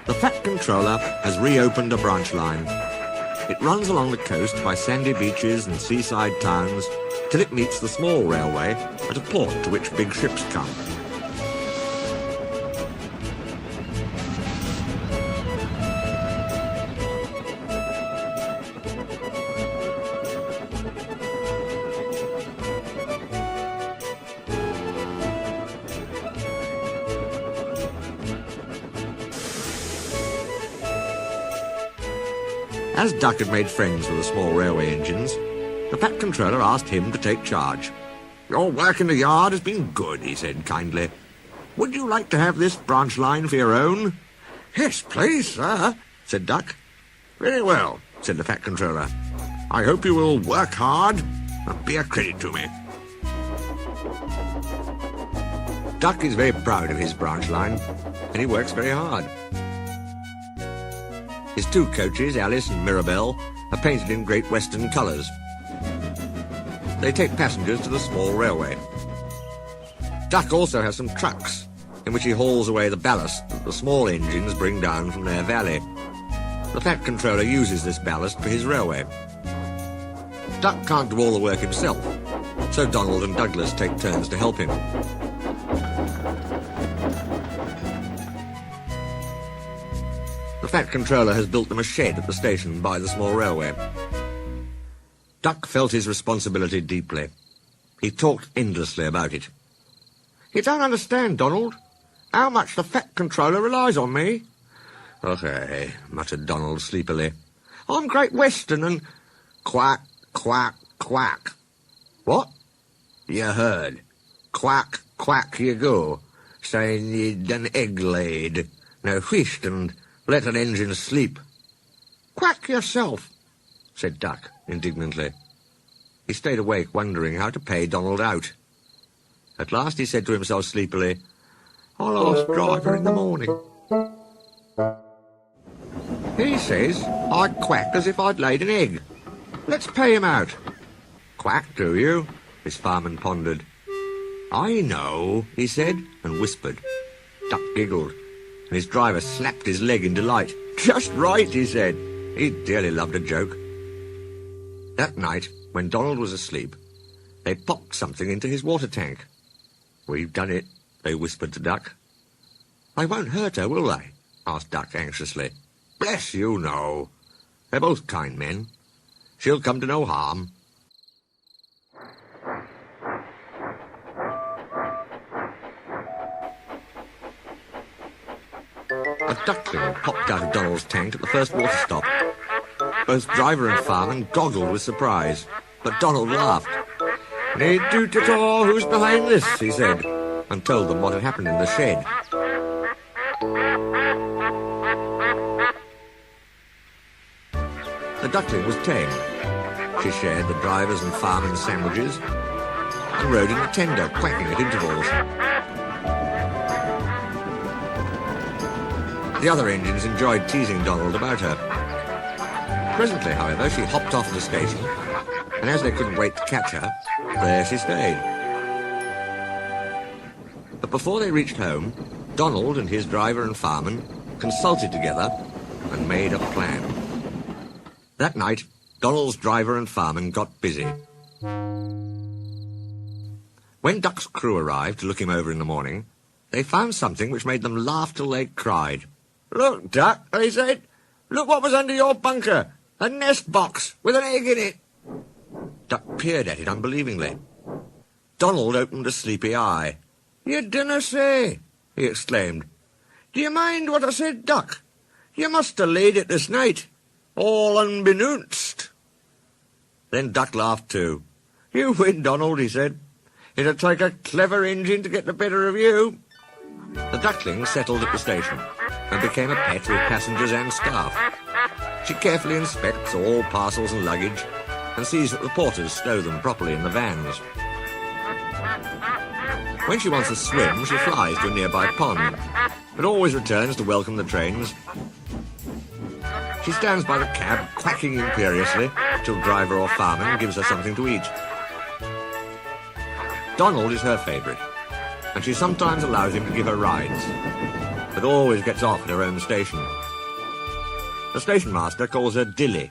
The Fat Controller has reopened a branch line. It runs along the coast by sandy beaches and seaside towns till it meets the small railway at a port to which big ships come. As Duck had made friends with the small railway engines, the Fat Controller asked him to take charge. "Your work in the yard has been good," he said kindly. "Would you like to have this branch line for your own?" "Yes, please, sir," said Duck. "Very well," said the Fat Controller. "I hope you will work hard and be a credit to me." Duck is very proud of his branch line, and he works very hard. His two coaches, Alice and Mirabelle, are painted in Great Western colours. They take passengers to the small railway. Duck also has some trucks, in which he hauls away the ballast that the small engines bring down from their valley. The Fat Controller uses this ballast for his railway. Duck can't do all the work himself, so Donald and Douglas take turns to help him. The Fat Controller has built them a shed at the station by the small railway. Duck felt his responsibility deeply. He talked endlessly about it. "You don't understand, Donald, how much the Fat Controller relies on me." "Okay," muttered Donald sleepily. "I'm Great Western and—" "Quack, quack, quack." "What?" "You heard. Quack, quack you go, saying you'd an egg laid. Now whisht and let an engine sleep." "Quack yourself," said Duck indignantly. He stayed awake wondering how to pay Donald out. At last he said to himself sleepily, "I'll ask Driver in the morning. He says I quacked as if I'd laid an egg. Let's pay him out." "Quack, do you?" his fireman pondered. "I know," he said, and whispered. Duck giggled, and his driver slapped his leg in delight. "Just right," he said. He dearly loved a joke. That night, when Donald was asleep, they popped something into his water tank. "We've done it," they whispered to Duck. "They won't hurt her, will they?" asked Duck anxiously. "Bless you, no. They're both kind men. She'll come to no harm." A duckling popped out of Donald's tank at the first water stop. Both driver and fireman goggled with surprise, but Donald laughed. "Need to taw, who's behind this?" he said, and told them what had happened in the shed. The duckling was tame. She shared the driver's and fireman's sandwiches and rode in the tender, quacking at intervals. The other engines enjoyed teasing Donald about her. Presently, however, she hopped off the station, and as they couldn't wait to catch her, there she stayed. But before they reached home, Donald and his driver and fireman consulted together and made a plan. That night, Donald's driver and fireman got busy. When Duck's crew arrived to look him over in the morning, they found something which made them laugh till they cried. "Look, Duck," they said. "Look what was under your bunker. A nest box with an egg in it." Duck peered at it unbelievingly. Donald opened a sleepy eye. "You dinna say," he exclaimed. "Do you mind what I said, Duck? You must have laid it this night, all unbeknownst." Then Duck laughed too. "You win, Donald," he said. "It'll take a clever engine to get the better of you." The duckling settled at the station and became a pet with passengers and staff. She carefully inspects all parcels and luggage and sees that the porters stow them properly in the vans. When she wants a swim, she flies to a nearby pond, but always returns to welcome the trains. She stands by the cab, quacking imperiously, till driver or fireman gives her something to eat. Donald is her favourite, and she sometimes allows him to give her rides. but always gets off at her own station. The station master calls her Dilly,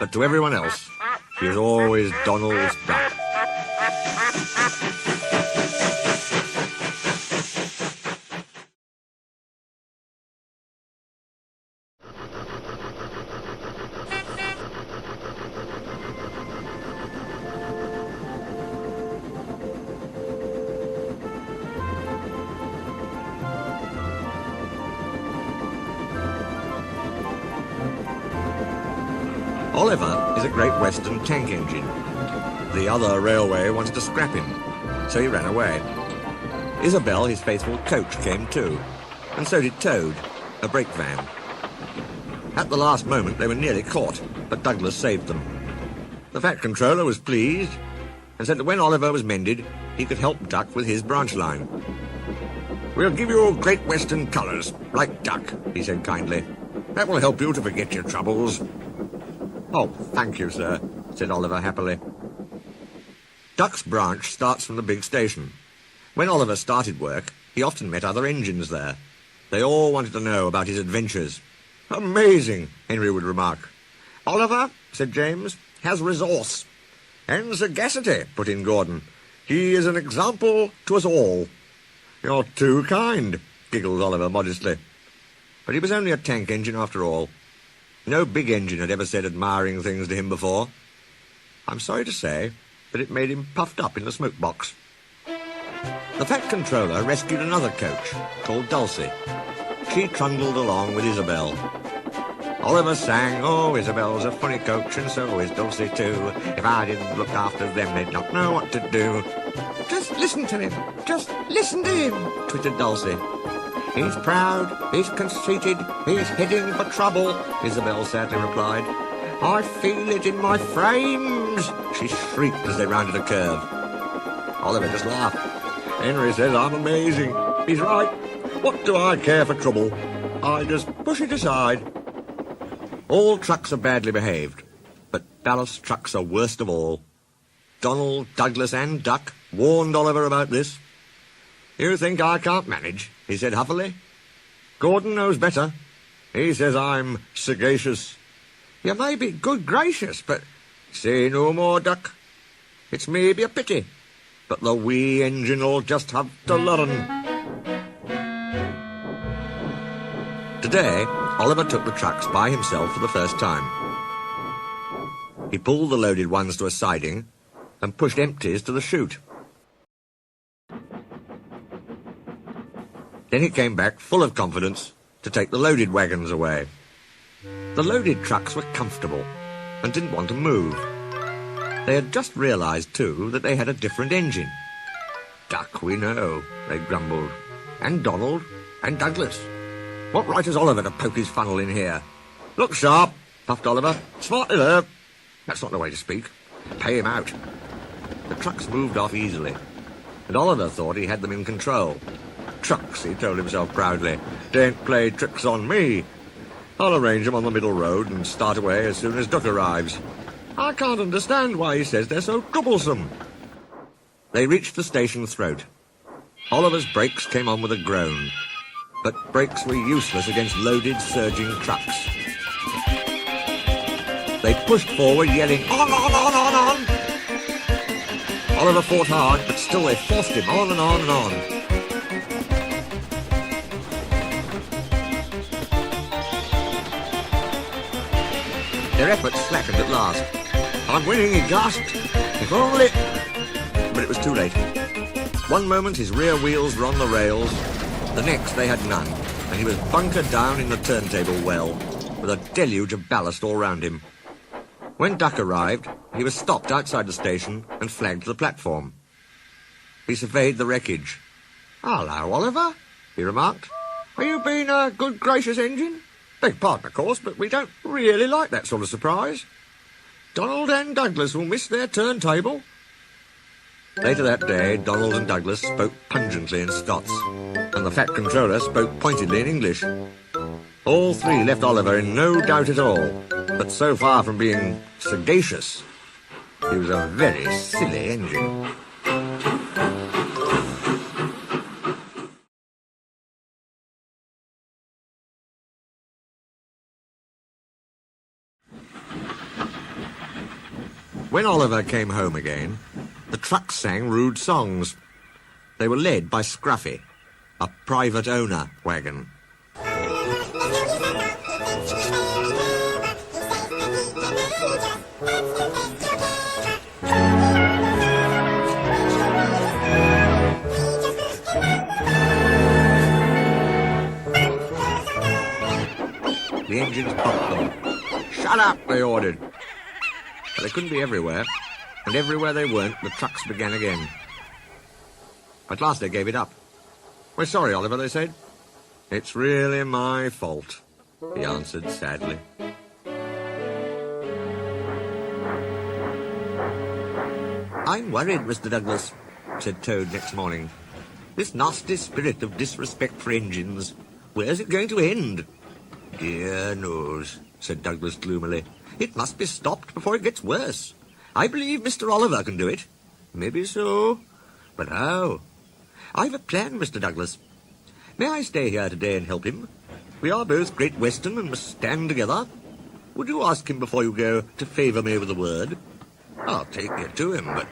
but to everyone else, she is always Donald's duck. Oliver is a Great Western tank engine. The other railway wanted to scrap him, so he ran away. Isabel, his faithful coach, came too, and so did Toad, a brake van. At the last moment they were nearly caught, but Douglas saved them. The Fat Controller was pleased, and said that when Oliver was mended, he could help Duck with his branch line. "We'll give you Great Western colours, like Duck," he said kindly. "That will help you to forget your troubles." "Oh, thank you, sir," said Oliver happily. Duck's branch starts from the big station. When Oliver started work, he often met other engines there. They all wanted to know about his adventures. "Amazing," Henry would remark. "Oliver," said James, "has resource." "And sagacity," put in Gordon. "He is an example to us all." "You're too kind," giggled Oliver modestly. But he was only a tank engine after all. No big engine had ever said admiring things to him before. I'm sorry to say that it made him puffed up in the smoke box. The Fat Controller rescued another coach, called Dulcie. She trundled along with Isabel. Oliver sang, "Oh, Isabel's a funny coach, and so is Dulcie too. If I didn't look after them, they'd not know what to do." "Just listen to him, just listen to him," twittered Dulcie. "He's proud, he's conceited, he's heading for trouble," Isabel sadly replied. "I feel it in my frames," she shrieked as they rounded a curve. Oliver just laughed. "Henry says I'm amazing. He's right. What do I care for trouble? I just push it aside." All trucks are badly behaved, but ballast trucks are worst of all. Donald, Douglas and Duck warned Oliver about this. "You think I can't manage?" he said huffily. "Gordon knows better. He says I'm sagacious." "You may be good gracious, but—" "Say no more, Duck. It's maybe a pity, but the wee engine'll just have to learn." Today, Oliver took the trucks by himself for the first time. He pulled the loaded ones to a siding and pushed empties to the chute. Then he came back full of confidence to take the loaded wagons away. The loaded trucks were comfortable and didn't want to move. They had just realised, too, that they had a different engine. "Duck, we know," they grumbled. "And Donald, and Douglas. What right has Oliver to poke his funnel in here?" "Look sharp," puffed Oliver. "Smartly there." That's not the way to speak. Pay him out. The trucks moved off easily, and Oliver thought he had them in control. "Trucks," he told himself proudly, "don't play tricks on me. I'll arrange them on the middle road and start away as soon as Duck arrives. I can't understand why he says they're so troublesome." They reached the station throat. Oliver's brakes came on with a groan, but brakes were useless against loaded, surging trucks. They pushed forward, yelling, "On, on, on, on, on!" Oliver fought hard, but still they forced him on and on and on. Their efforts slackened at last. "I'm winning," he gasped. "If only—" But it was too late. One moment his rear wheels were on the rails, the next they had none, and he was bunkered down in the turntable well, with a deluge of ballast all round him. When Duck arrived, he was stopped outside the station and flagged to the platform. He surveyed the wreckage. "Hello, Oliver," he remarked. "Are you being a good gracious engine? Beg pardon, of course, but we don't really like that sort of surprise. Donald and Douglas will miss their turntable." Later that day, Donald and Douglas spoke pungently in Scots, and the Fat Controller spoke pointedly in English. All three left Oliver in no doubt at all, but so far from being sagacious, he was a very silly engine. When Oliver came home again, the trucks sang rude songs. They were led by Scruffy, a private owner wagon. The engines pumped them. "Shut up," they ordered. But they couldn't be everywhere, and everywhere they weren't, the trucks began again. At last they gave it up. "We're sorry, Oliver," they said. "It's really my fault," he answered sadly. "I'm worried, Mr. Douglas," said Toad next morning. "This nasty spirit of disrespect for engines, where's it going to end?" "Dear knows," said Douglas gloomily. "It must be stopped before it gets worse. I believe Mr. Oliver can do it." "Maybe so. But how?" "I've a plan, Mr. Douglas. May I stay here today and help him? We are both Great Western and must stand together. Would you ask him before you go to favour me with a word? I'll take you to him, but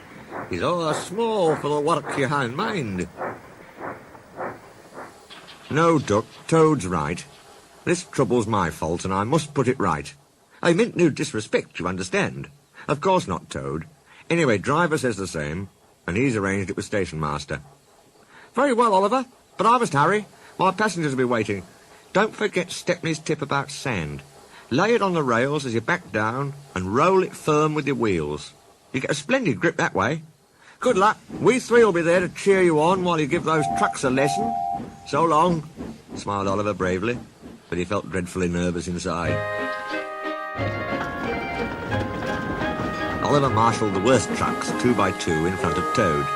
he's all small for the work you have in mind." "No, Duck, Toad's right. This trouble's my fault, and I must put it right. I meant no disrespect, you understand." "Of course not, Toad. Anyway, driver says the same, and he's arranged it with station master." "Very well, Oliver, but I must hurry. My passengers will be waiting. Don't forget Stepney's tip about sand. Lay it on the rails as you back down, and roll it firm with your wheels. You get a splendid grip that way. Good luck. We three will be there to cheer you on while you give those trucks a lesson. So long," smiled Oliver bravely, but he felt dreadfully nervous inside. Oliver marshalled the worst trucks 2 by 2 in front of Toad.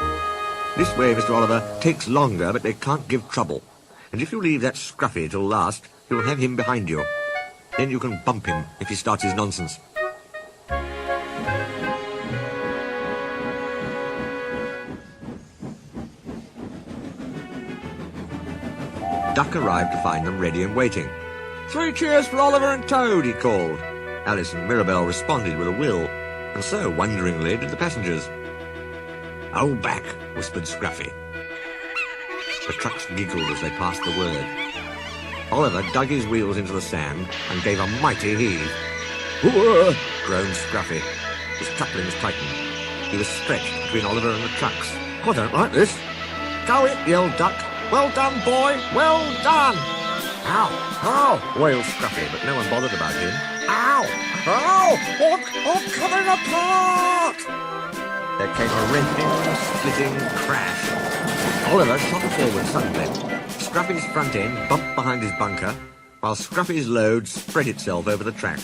"This way, Mr. Oliver, takes longer, but they can't give trouble. And if you leave that Scruffy till last, you'll have him behind you. Then you can bump him if he starts his nonsense." Duck arrived to find them ready and waiting. "3 cheers for Oliver and Toad," he called. Alice and Mirabell responded with a will, and so, wonderingly, did the passengers. "Hold back," whispered Scruffy. The trucks giggled as they passed the word. Oliver dug his wheels into the sand and gave a mighty heave. "Whoa!" groaned Scruffy. His couplings tightened. He was stretched between Oliver and the trucks. "I don't like this." "Go it," yelled Duck. "Well done, boy! Well done!" "Ow! Ow!" wailed Scruffy, but no one bothered about him. "Ow! Ow! I'm coming apart!" There came a rending, splitting crash. Oliver shot forward suddenly. Scruffy's front end bumped behind his bunker, while Scruffy's load spread itself over the track.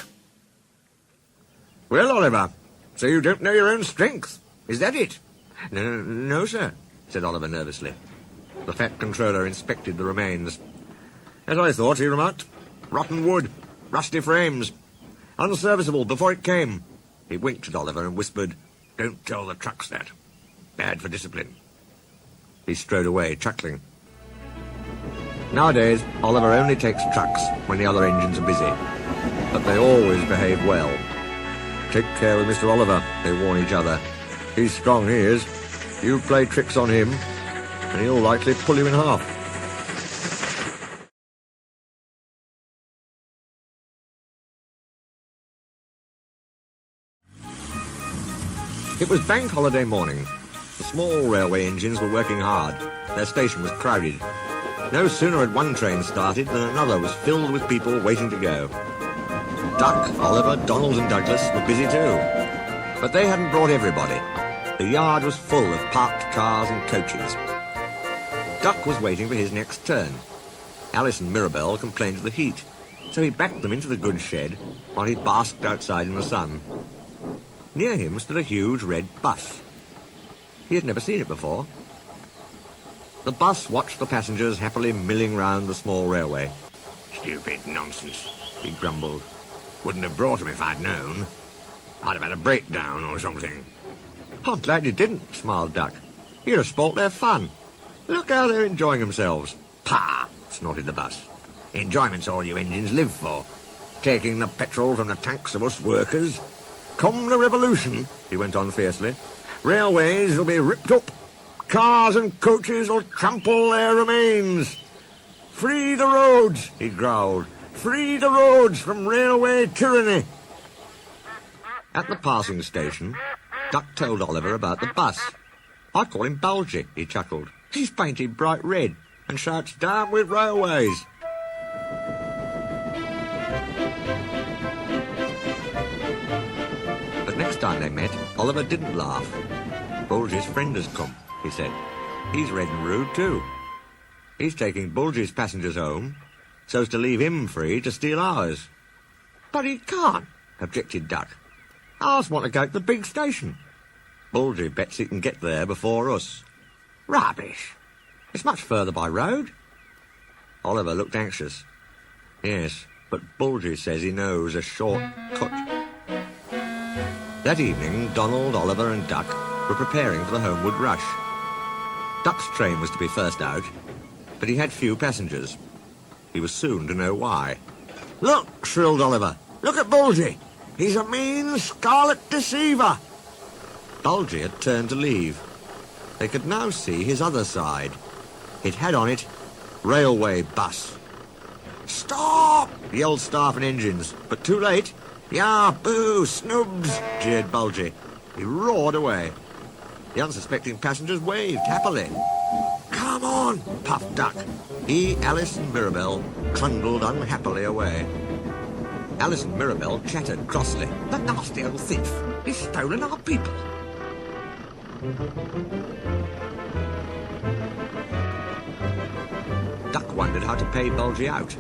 "Well, Oliver, so you don't know your own strength. Is that it?" No, sir," said Oliver nervously. The Fat Controller inspected the remains. "As I thought," he remarked. "Rotten wood, rusty frames, unserviceable before it came." He winked at Oliver and whispered, "Don't tell the trucks that. Bad for discipline." He strode away, chuckling. Nowadays, Oliver only takes trucks when the other engines are busy, but they always behave well. "Take care with Mr. Oliver," they warn each other. "He's strong, he is. You play tricks on him, and he'll likely pull you in half." It was bank holiday morning. The small railway engines were working hard. Their station was crowded. No sooner had one train started than another was filled with people waiting to go. Duck, Oliver, Donald and Douglas were busy too. But they hadn't brought everybody. The yard was full of parked cars and coaches. Duck was waiting for his next turn. Alice and Mirabell complained of the heat, so he backed them into the goods shed while he basked outside in the sun. Near him stood a huge red bus. He had never seen it before. The bus watched the passengers happily milling round the small railway. "Stupid nonsense," he grumbled. "Wouldn't have brought him if I'd known. I'd have had a breakdown or something." "I'm glad you didn't," smiled Duck. "You'd have spoilt their fun. Look how they're enjoying themselves." "Pah!" snorted the bus. "Enjoyment's all you engines live for. Taking the petrol from the tanks of us workers. Come the revolution, he went on fiercely, railways will be ripped up. Cars and coaches will trample their remains. Free the roads, he growled. Free the roads from railway tyranny. At the passing station, Duck told Oliver about the bus. I call him Bulgy, he chuckled. He's painted bright red and shouts, down with railways. But next time they met, Oliver didn't laugh. Bulgy's friend has come, he said. He's red and rude too. He's taking Bulgy's passengers home so as to leave him free to steal ours. But he can't, objected Duck. Ours want to go to the big station. Bulgy bets he can get there before us. Rubbish. It's much further by road. Oliver looked anxious. Yes, but Bulgy says he knows a short cut. That evening, Donald, Oliver and Duck were preparing for the homeward rush. Duck's train was to be first out, but he had few passengers. He was soon to know why. Look, shrilled Oliver. Look at Bulgy. He's a mean scarlet deceiver. Bulgy had turned to leave. They could now see his other side. It had on it, railway bus. Stop! Yelled staff and engines, but too late. Yah, boo, snubs, jeered Bulgy. He roared away. The unsuspecting passengers waved happily. Come on, puffed Duck. He, Alice and Mirabell trundled unhappily away. Alice and Mirabell chattered crossly. The nasty old thief. He's stolen our people. Duck wondered how to pay Bulgy out.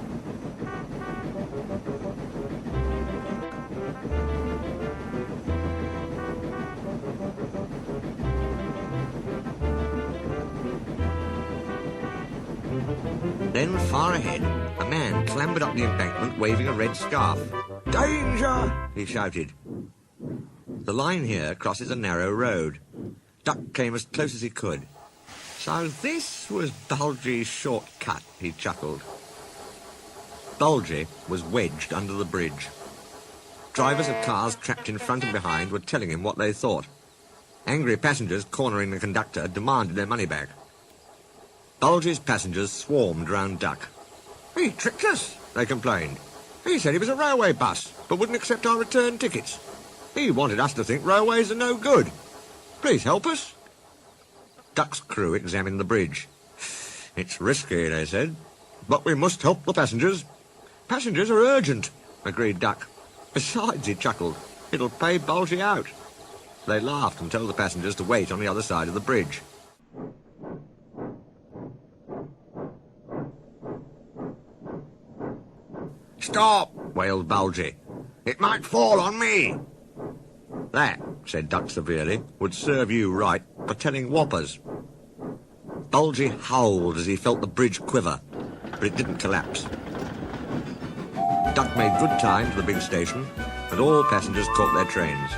Then, far ahead, a man clambered up the embankment waving a red scarf. Danger! He shouted. The line here crosses a narrow road. Duck came as close as he could. So this was Bulgy's shortcut, he chuckled. Bulgy was wedged under the bridge. Drivers of cars trapped in front and behind were telling him what they thought. Angry passengers cornering the conductor demanded their money back. Bulgy's passengers swarmed round Duck. He tricked us, they complained. He said he was a railway bus, but wouldn't accept our return tickets. He wanted us to think railways are no good. Please help us. Duck's crew examined the bridge. It's risky, they said, but we must help the passengers. Passengers are urgent, agreed Duck. Besides, he chuckled, it'll pay Bulgy out. They laughed and told the passengers to wait on the other side of the bridge. Stop, wailed Bulgy. It might fall on me. That, said Duck severely, would serve you right for telling whoppers. Bulgy howled as he felt the bridge quiver, but it didn't collapse. Duck made good time to the big station, and all passengers caught their trains.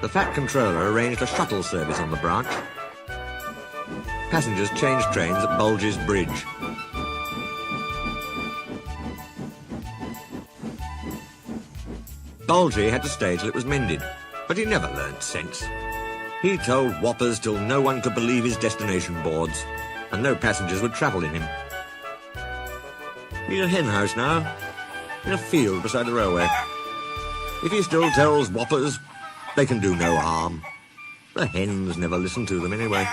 The fat controller arranged a shuttle service on the branch. Passengers changed trains at Bulgy's bridge. Bulgy had to stay till it was mended, but he never learned sense. He told whoppers till no one could believe his destination boards, and no passengers would travel in him. He's a hen house now, in a field beside the railway. If he still tells whoppers, they can do no harm. The hens never listen to them anyway.